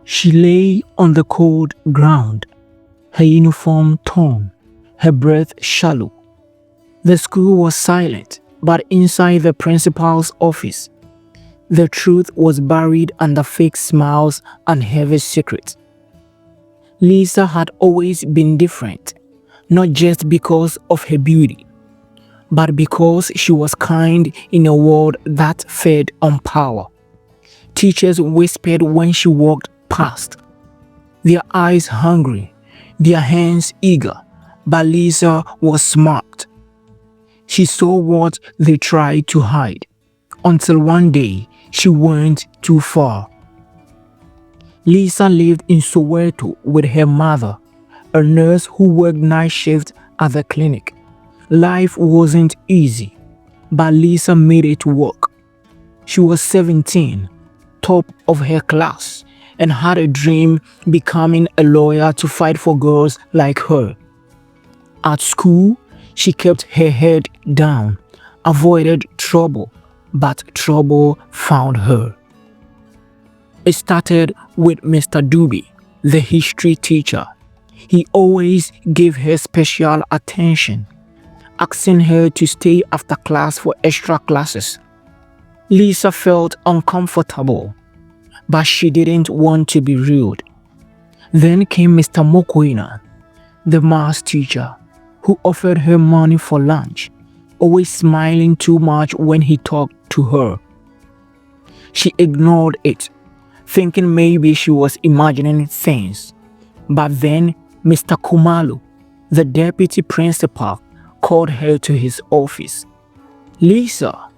She lay on the cold ground, her uniform torn, her breath shallow. The school was silent, but inside the principal's office, the truth was buried under fake smiles and heavy secrets. Lisa had always been different, not just because of her beauty, but because she was kind in a world that fed on power. Teachers whispered when she walked past, their eyes hungry, their hands eager, but Lisa was smart. She saw what they tried to hide, until one day she went too far. Lisa lived in Soweto with her mother, a nurse who worked night shift at the clinic. Life wasn't easy, but Lisa made it work. She was 17, top of her class, and had a dream becoming a lawyer to fight for girls like her. At school, she kept her head down, avoided trouble, but trouble found her. It started with Mr. Doobie, the history teacher. He always gave her special attention, asking her to stay after class for extra classes. Lisa felt uncomfortable, but she didn't want to be rude. Then came Mr. Mokoena, the maths teacher, who offered her money for lunch, always smiling too much when he talked to her. She ignored it, thinking maybe she was imagining things. But then Mr. Kumalo, the deputy principal, called her to his office. "Lisa,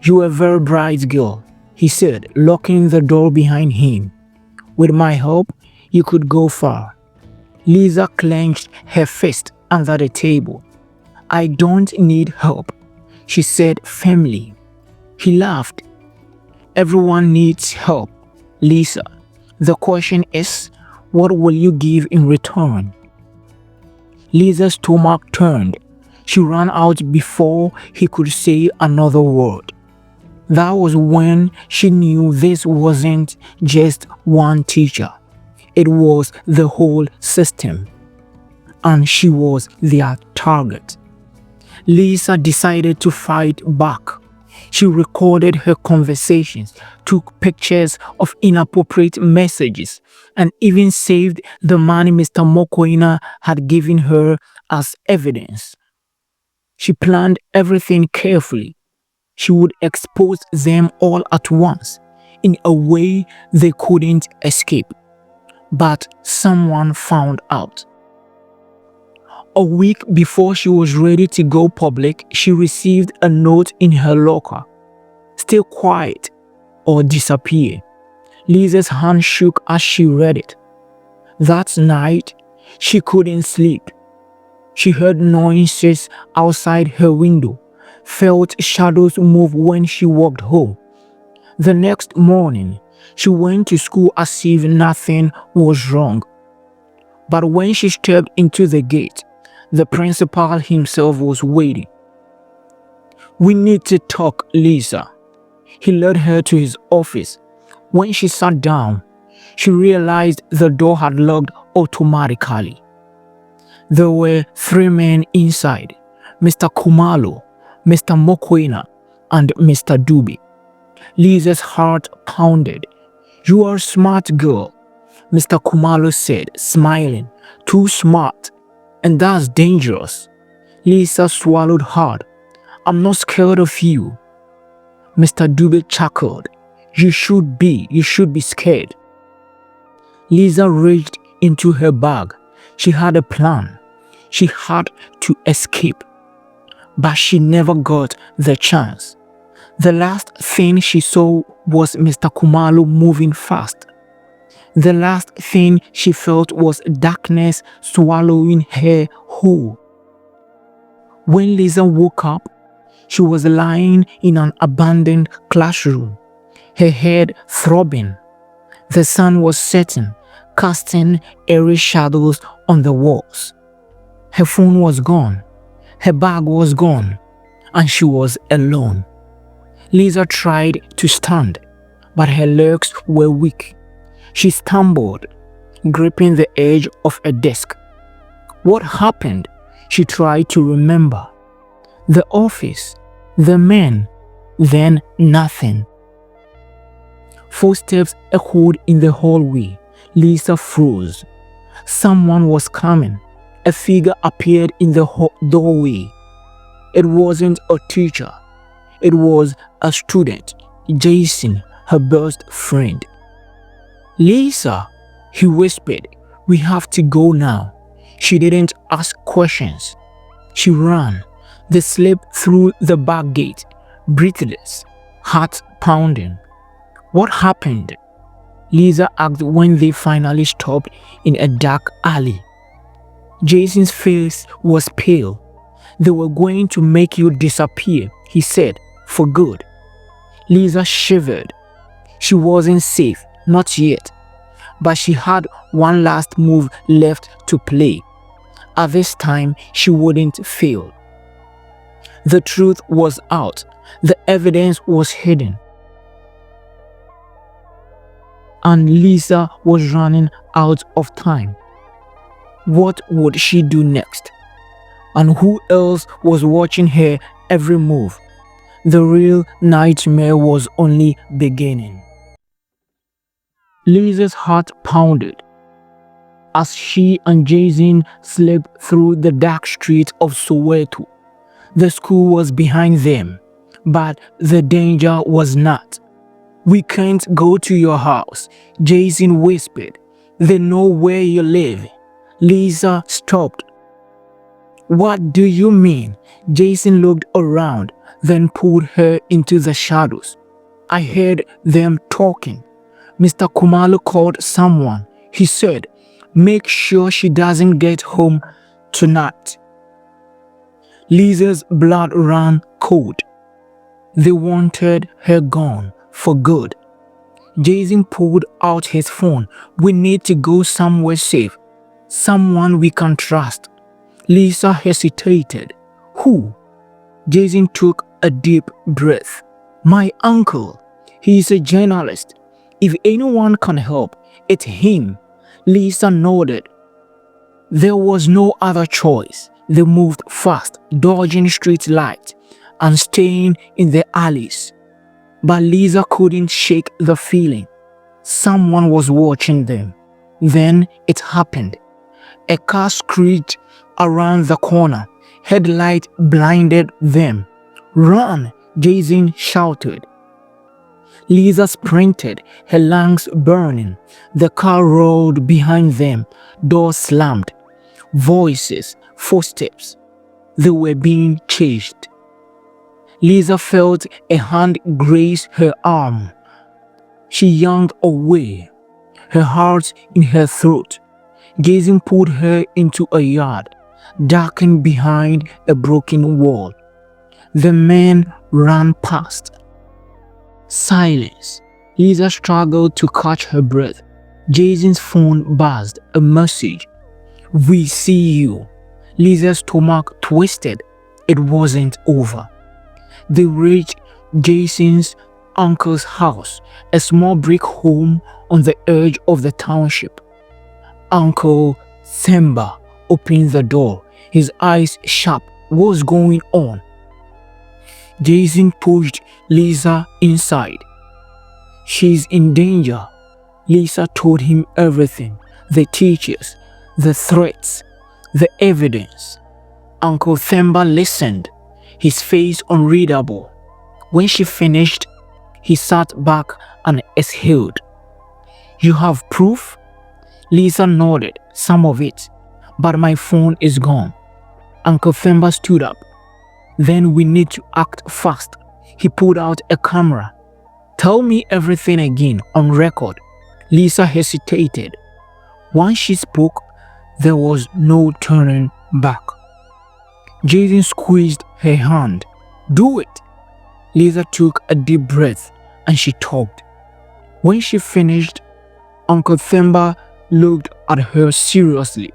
you're a very bright girl," he said, locking the door behind him. "With my help, you could go far." Lisa clenched her fist under the table. "I don't need help," she said firmly. He laughed. "Everyone needs help, Lisa. The question is, what will you give in return?" Lisa's stomach turned. She ran out before he could say another word. That was when she knew this wasn't just one teacher. It was the whole system. And she was their target. Lisa decided to fight back. She recorded her conversations, took pictures of inappropriate messages, and even saved the money Mr. Mokoena had given her as evidence. She planned everything carefully. She would expose them all at once, in a way they couldn't escape. But someone found out. A week before she was ready to go public, she received a note in her locker. "Stay quiet or disappear." Lisa's hand shook as she read it. That night, she couldn't sleep. She heard noises outside her window, felt shadows move when she walked home. The next morning, she went to school as if nothing was wrong. But when she stepped into the gate, the principal himself was waiting. "We need to talk, Lisa." He led her to his office. When she sat down, she realized the door had locked automatically. There were 3 men inside: Mr. Kumalo, Mr. Mokoena, and Mr. Doobie. Lisa's heart pounded. "You are a smart girl," Mr. Kumalo said, smiling. "Too smart. And that's dangerous." Lisa swallowed hard. "I'm not scared of you." Mr. Doobie chuckled. You should be scared." Lisa reached into her bag. She had a plan. She had to escape. But she never got the chance. The last thing she saw was Mr. Kumalo moving fast. The last thing she felt was darkness swallowing her whole. When Lisa woke up, she was lying in an abandoned classroom, her head throbbing. The sun was setting, casting eerie shadows on the walls. Her phone was gone, her bag was gone, and she was alone. Lisa tried to stand, but her legs were weak. She stumbled, gripping the edge of a desk. What happened? She tried to remember. The office, the men, then nothing. Footsteps echoed in the hallway. Lisa froze. Someone was coming. A figure appeared in the doorway. It wasn't a teacher. It was a student, Jason, her best friend. Lisa, he whispered, we have to go now. She didn't ask questions. She ran. They slipped through the back gate, breathless, heart pounding. What happened? Lisa asked when they finally stopped in a dark alley. Jason's face was pale. They were going to make you disappear, he said, for good. Lisa shivered. She wasn't safe, not yet. But she had one last move left to play. At this time, she wouldn't fail. The truth was out. The evidence was hidden. And Lisa was running out of time. What would she do next? And who else was watching her every move? The real nightmare was only beginning. Lisa's heart pounded as she and Jason slipped through the dark streets of Soweto. The school was behind them, but the danger was not. We can't go to your house, Jason whispered. They know where you live. Lisa stopped. What do you mean? Jason looked around, then pulled her into the shadows. I heard them talking. Mr. Kumalo called someone. He said, make sure she doesn't get home tonight. Lisa's blood ran cold. They wanted her gone for good. Jason pulled out his phone. We need to go somewhere safe. Someone we can trust. Lisa hesitated. Who? Jason took a deep breath. My uncle. He's a journalist. If anyone can help, it's him. Lisa nodded. There was no other choice. They moved fast, dodging street lights and staying in the alleys. But Lisa couldn't shake the feeling. Someone was watching them. Then it happened. A car screeched around the corner. Headlight blinded them. Run! Jason shouted. Lisa sprinted, her lungs burning. The car rolled behind them. Doors slammed. Voices, footsteps. They were being chased. Lisa felt a hand graze her arm. She yanked away, her heart in her throat. Jason pulled her into a yard, darkened behind a broken wall. The men ran past. Silence. Lisa struggled to catch her breath. Jason's phone buzzed, a message. We see you. Lisa's stomach twisted. It wasn't over. They reached Jason's uncle's house, a small brick home on the edge of the township. Uncle Themba opened the door, his eyes sharp. What's going on? Jason pushed Lisa inside. She's in danger. Lisa told him everything, the teachers, the threats, the evidence. Uncle Themba listened, his face unreadable. When she finished, he sat back and exhaled. You have proof? Lisa nodded, some of it, but my phone is gone. Uncle Themba stood up. Then we need to act fast. He pulled out a camera. Tell me everything again, on record. Lisa hesitated. Once she spoke, there was no turning back. Jason squeezed her hand. Do it. Lisa took a deep breath and she talked. When she finished, Uncle Themba looked at her seriously.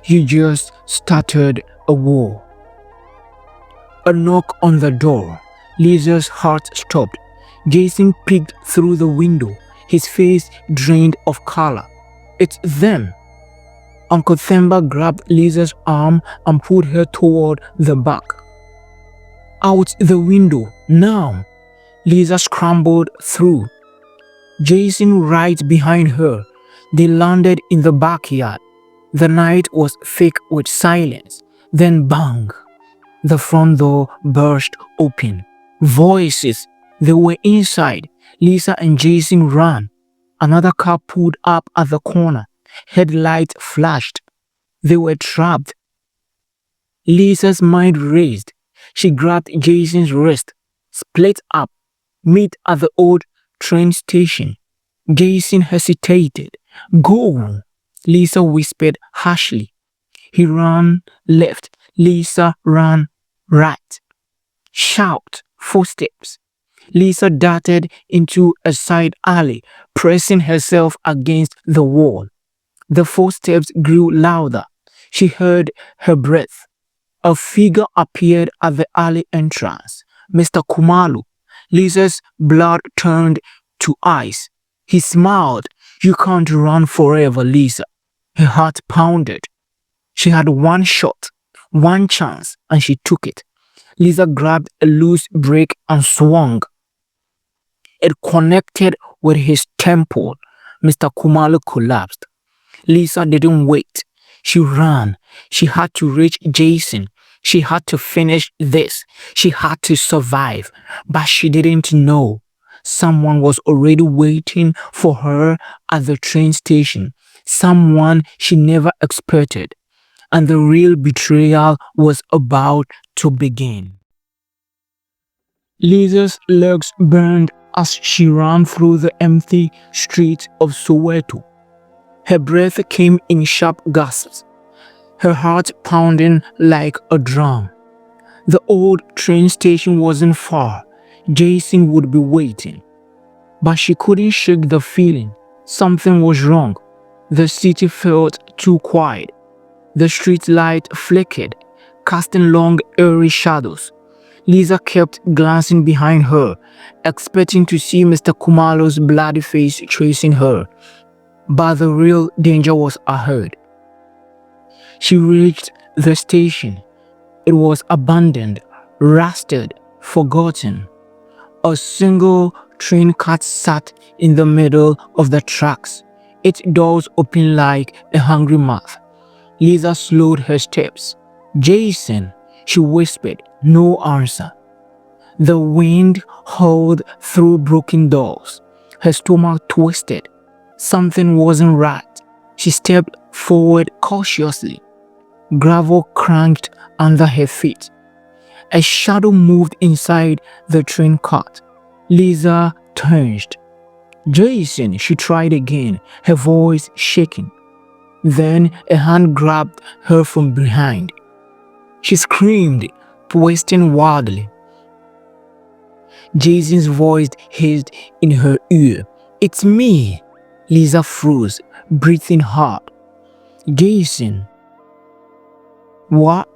He just started a war. A knock on the door. Lisa's heart stopped. Jason peeked through the window. his face drained of color. "It's them." Uncle Themba grabbed Lisa's arm and pulled her toward the back. "Out the window, now!" Lisa scrambled through, Jason right behind her. They landed in the backyard. The night was thick with silence. Then bang! The front door burst open. Voices. They were inside. Lisa and Jason ran. Another car pulled up at the corner. Headlights flashed. They were trapped. Lisa's mind raced. She grabbed Jason's wrist. "Split up. Meet at the old train station." Jason hesitated. "Go," Lisa whispered harshly. He ran left. Lisa ran right. Shout. Footsteps. Lisa darted into a side alley, pressing herself against the wall. The footsteps grew louder. She heard her breath. A figure appeared at the alley entrance. Mr. Kumalu. Lisa's blood turned to ice. He smiled. "You can't run forever, Lisa." Her heart pounded. She had one shot, one chance, and she took it. Lisa grabbed a loose brake and swung. It connected with his temple. Mr. Kumalu collapsed. Lisa didn't wait. She ran. She had to reach Jason. She had to finish this. She had to survive. But she didn't know. Someone was already waiting for her at the train station. Someone she never expected. And the real betrayal was about to begin. Lisa's legs burned as she ran through the empty streets of Soweto. Her breath came in sharp gasps, her heart pounding like a drum. The old train station wasn't far. Jason would be waiting. But she couldn't shake the feeling. Something was wrong. The city felt too quiet. The street light flickered, casting long, eerie shadows. Lisa kept glancing behind her, expecting to see Mr. Kumalu's bloody face chasing her. But the real danger was ahead. She reached the station. It was abandoned, rusted, forgotten. A single train car sat in the middle of the tracks, its doors open like a hungry mouth. Lisa slowed her steps. "Jason," she whispered. No answer. The wind howled through broken doors. Her stomach twisted. Something wasn't right. She stepped forward cautiously. Gravel cranked under her feet. A shadow moved inside the train cart. Lisa turned. "Jason," she tried again, her voice shaking. Then a hand grabbed her from behind. She screamed, twisting wildly. Jason's voice hissed in her ear. "It's me." Lisa froze, breathing hard. "Jason." "What?"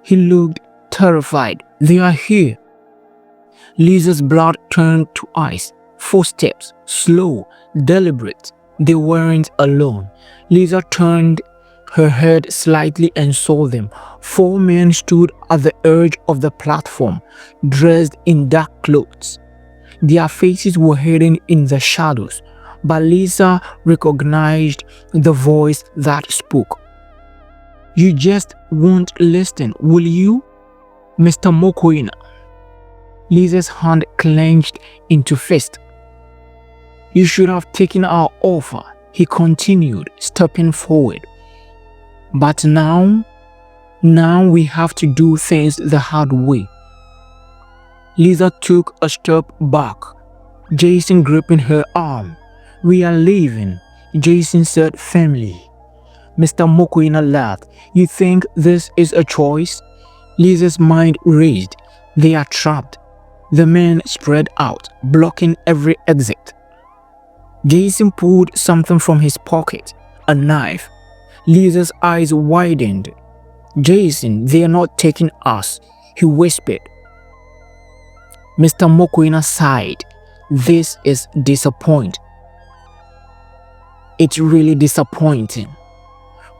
He looked terrified. "They are here." Lisa's blood turned to ice. Footsteps, slow, deliberate. They weren't alone. Lisa turned her head slightly and saw them. 4 men stood at the edge of the platform, dressed in dark clothes. Their faces were hidden in the shadows, but Lisa recognized the voice that spoke. "You just won't listen, will you, Mr. Mokoena?" Lisa's hand clenched into fist. "You should have taken our offer," he continued, stepping forward. "But now we have to do things the hard way." Lisa took a step back, Jason gripping her arm. "We are leaving," Jason said firmly. Mr. Mokoena laughed. "You think this is a choice?" Lisa's mind raced. They are trapped. The men spread out, blocking every exit. Jason pulled something from his pocket, a knife. Lisa's eyes widened. "Jason, they are not taking us," he whispered. Mr. Mokoena sighed. "This is disappointing." It's really disappointing.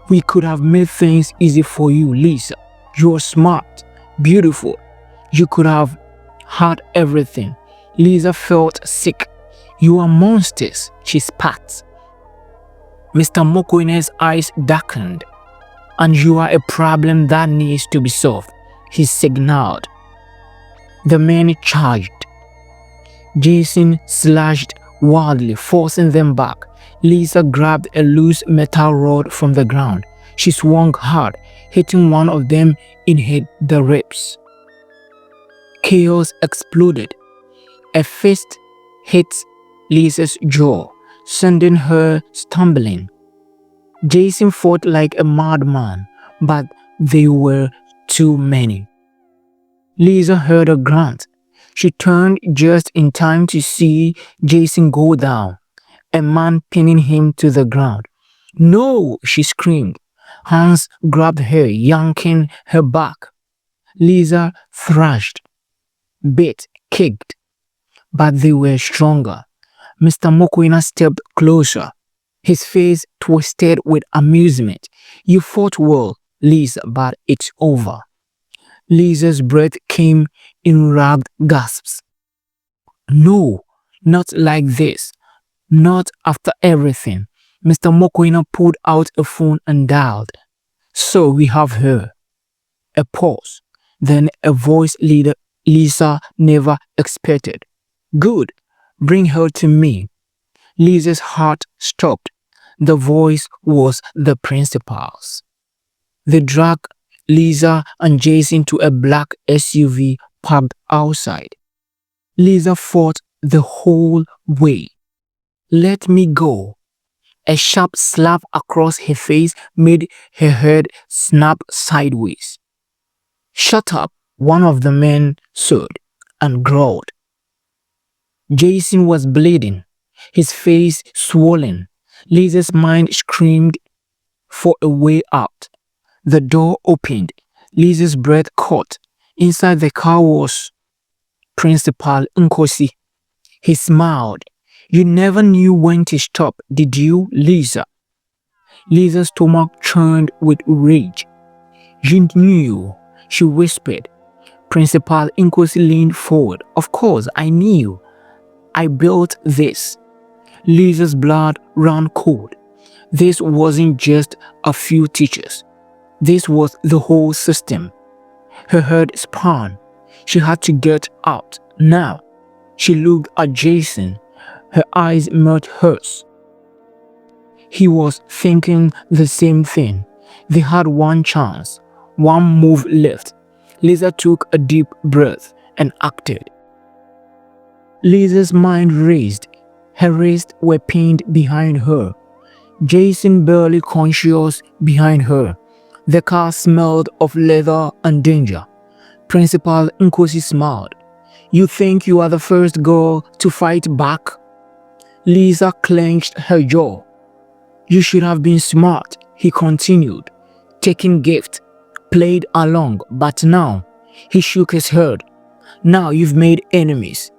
We could have made things easy for you, Lisa. You're smart, beautiful. You could have had everything. Lisa felt sick. You are monsters, she spat. Mr. Mokoine's eyes darkened. And you are a problem that needs to be solved, he signaled. The men charged. Jason slashed wildly, forcing them back. Lisa grabbed a loose metal rod from the ground. She swung hard, hitting one of them in the ribs. Chaos exploded. A fist hit Lisa's jaw, sending her stumbling. Jason fought like a madman, but they were too many. Lisa heard a grunt. She turned just in time to see Jason go down, a man pinning him to the ground. "No!" she screamed. Hans grabbed her, yanking her back. Lisa thrashed, bit, kicked, but they were stronger. Mr. Mokoina stepped closer, his face twisted with amusement. "You fought well, Lisa, but it's over." Lisa's breath came in ragged gasps. "No, not like this. Not after everything." Mr. Mokoina pulled out a phone and dialed. "So we have her." A pause, then a voice Lisa never expected. "Good, bring her to me." Lisa's heart stopped. The voice was the principal's. They dragged Lisa and Jason to a black SUV parked outside. Lisa fought the whole way. "Let me go." A sharp slap across her face made her head snap sideways. "Shut up," one of the men said and growled. Jason was bleeding, his face swollen. Lisa's mind screamed for a way out. The door opened. Lisa's breath caught. Inside the car was Principal Nkosi. He smiled. "You never knew when to stop, did you, Lisa?" Lisa's stomach churned with rage. "You knew," she whispered. Principal Nkosi leaned forward. "Of course, I knew. I built this." Lisa's blood ran cold. This wasn't just a few teachers. This was the whole system. Her head spun. She had to get out now. She looked at Jason. Her eyes met hers. He was thinking the same thing. They had one chance, one move left. Lisa took a deep breath and acted. Lisa's mind raced. Her wrists were pinned behind her. Jason barely conscious behind her. The car smelled of leather and danger. Principal Nkosi smiled. "You think you are the first girl to fight back?" Lisa clenched her jaw. "You should have been smart," he continued, taking gift, played along, but now, he shook his head. "Now you've made enemies."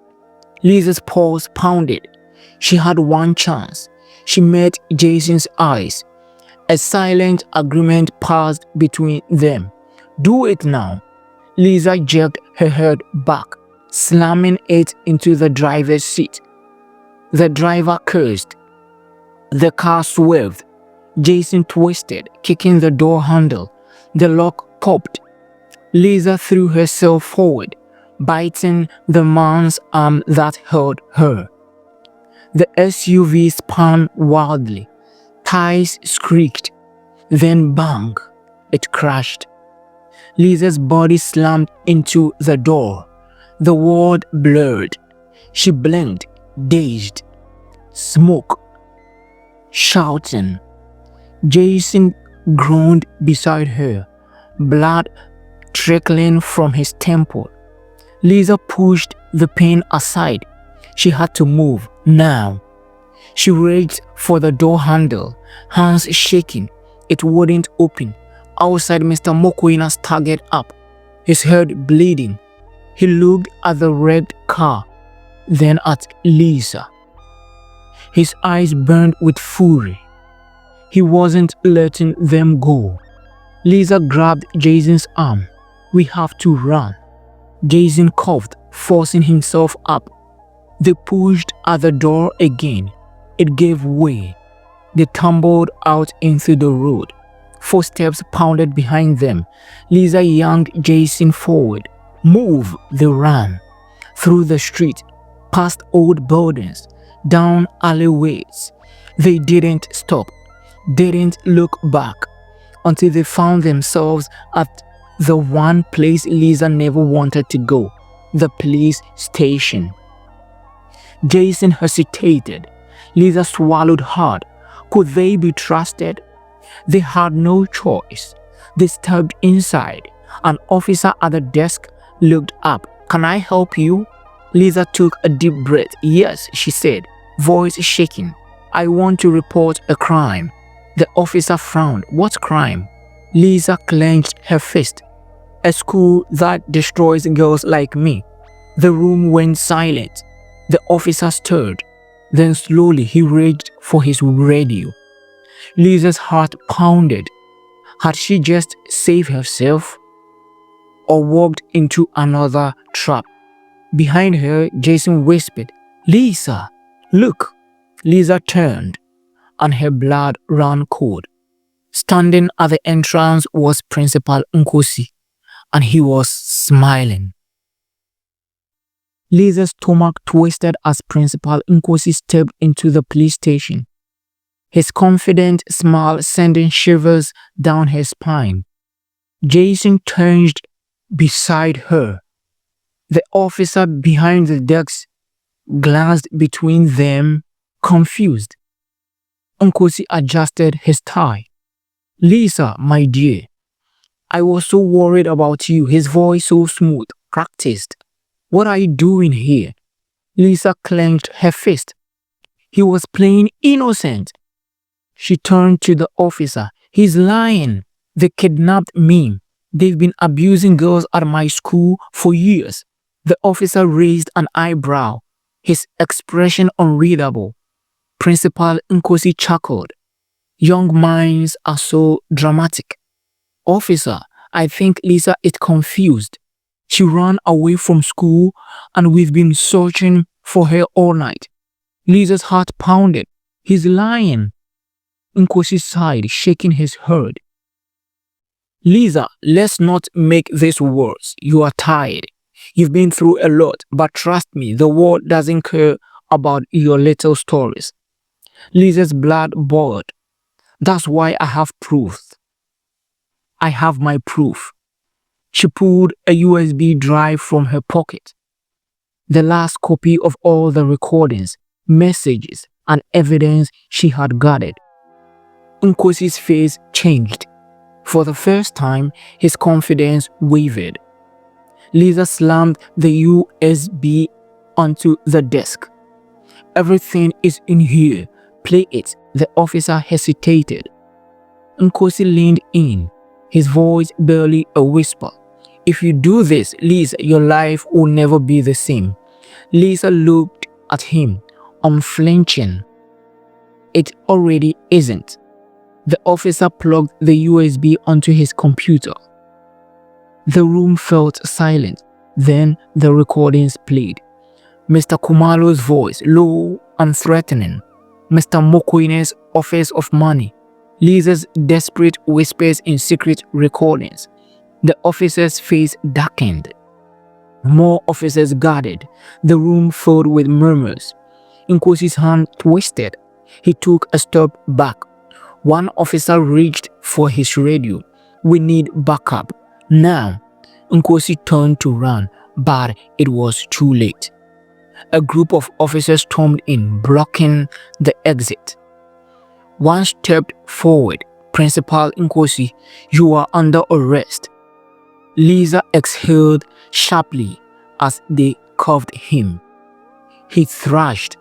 Lisa's pulse pounded. She had one chance. She met Jason's eyes. A silent agreement passed between them. "Do it now." Lisa jerked her head back, slamming it into the driver's seat. The driver cursed. The car swerved. Jason twisted, kicking the door handle. The lock popped. Lisa threw herself forward, biting the man's arm that held her. The SUV spun wildly. Tires squeaked. Then bang! It crashed. Lisa's body slammed into the door. The world blurred. She blinked, dazed. Smoke. Shouting. Jason groaned beside her, blood trickling from his temple. Lisa pushed the pain aside. She had to move now. She reached for the door handle, hands shaking. It wouldn't open. Outside, Mr. Mokoina staggered up, his head bleeding. He looked at the wrecked car, then at Lisa. His eyes burned with fury. He wasn't letting them go. Lisa grabbed Jason's arm. "We have to run." Jason coughed, forcing himself up. They pushed at the door again. It gave way. They tumbled out into the road. Footsteps pounded behind them. Lisa yanked Jason forward. "Move!" They ran. Through the street, past old buildings, down alleyways. They didn't stop, didn't look back, until they found themselves at the one place Lisa never wanted to go, the police station. Jason hesitated. Lisa swallowed hard. Could they be trusted? They had no choice. They stepped inside. An officer at the desk looked up. "Can I help you?" Lisa took a deep breath. "Yes," she said, voice shaking. "I want to report a crime." The officer frowned. "What crime?" Lisa clenched her fist. "A school that destroys girls like me." The room went silent. The officer stirred. Then slowly he reached for his radio. Lisa's heart pounded. Had she just saved herself or walked into another trap? Behind her, Jason whispered, "Lisa, look." Lisa turned, and her blood ran cold. Standing at the entrance was Principal Nkosi, and he was smiling. Lisa's stomach twisted as Principal Nkosi stepped into the police station, his confident smile sending shivers down her spine. Jason turned beside her. The officer behind the desk glanced between them, confused. Nkosi adjusted his tie. "Lisa, my dear, I was so worried about you." His voice so smooth, practiced. "What are you doing here?" Lisa clenched her fist. He was playing innocent. She turned to the officer. "He's lying. They kidnapped me. They've been abusing girls at my school for years." The officer raised an eyebrow, his expression unreadable. Principal Nkosi chuckled. "Young minds are so dramatic." "Officer, I think Lisa is confused. She ran away from school and we've been searching for her all night." Lisa's heart pounded. "He's lying." Nkosi sighed, shaking his head. "Lisa, let's not make this worse. You are tired. You've been through a lot, but trust me, the world doesn't care about your little stories." Lisa's blood boiled. "That's why I have proof. I have my proof." She pulled a USB drive from her pocket. The last copy of all the recordings, messages, and evidence she had gathered. Nkosi's face changed. For the first time, his confidence wavered. Lisa slammed the USB onto the desk. "Everything is in here. Play it." The officer hesitated. Nkosi leaned in, his voice barely a whisper. "If you do this, Lisa, your life will never be the same." Lisa looked at him, unflinching. "It already isn't." The officer plugged the USB onto his computer. The room felt silent. Then the recordings played. Mr. Kumalo's voice, low and threatening. Mr. Mokoine's office of money. Lisa's desperate whispers in secret recordings. The officer's face darkened. More officers gathered. The room filled with murmurs. Nkosi's hand twisted. He took a step back. One officer reached for his radio. "We need backup. Now." Nkosi turned to run, but it was too late. A group of officers stormed in, blocking the exit. One stepped forward. "Principal Nkosi, you are under arrest." Lisa exhaled sharply as they cuffed him. He thrashed.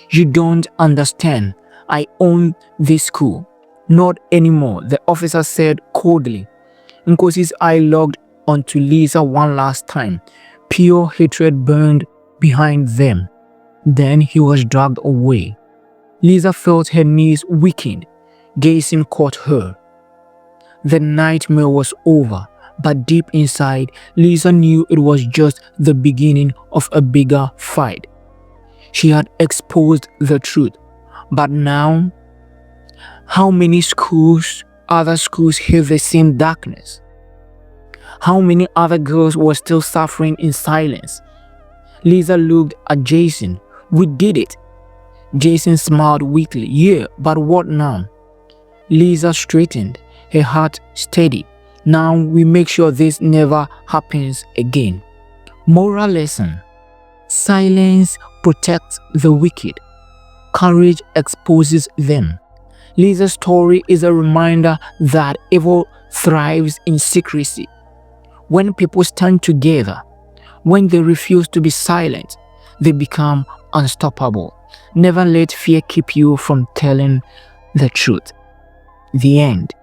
"You don't understand. I own this school." "Not anymore," the officer said coldly. Nkosi's eye locked onto Lisa one last time. Pure hatred burned behind them. Then he was dragged away. Lisa felt her knees weaken. Jason caught her. The nightmare was over, but deep inside, Lisa knew it was just the beginning of a bigger fight. She had exposed the truth, but now, how many other schools hid the same darkness? How many other girls were still suffering in silence? Lisa looked at Jason. We did it. Jason smiled weakly. Yeah, but what now? Lisa straightened, her heart steady. Now we make sure this never happens again. Moral lesson. Silence protects the wicked. Courage exposes them. Lisa's story is a reminder that evil thrives in secrecy. When people stand together, when they refuse to be silent, they become unstoppable. Never let fear keep you from telling the truth. The end.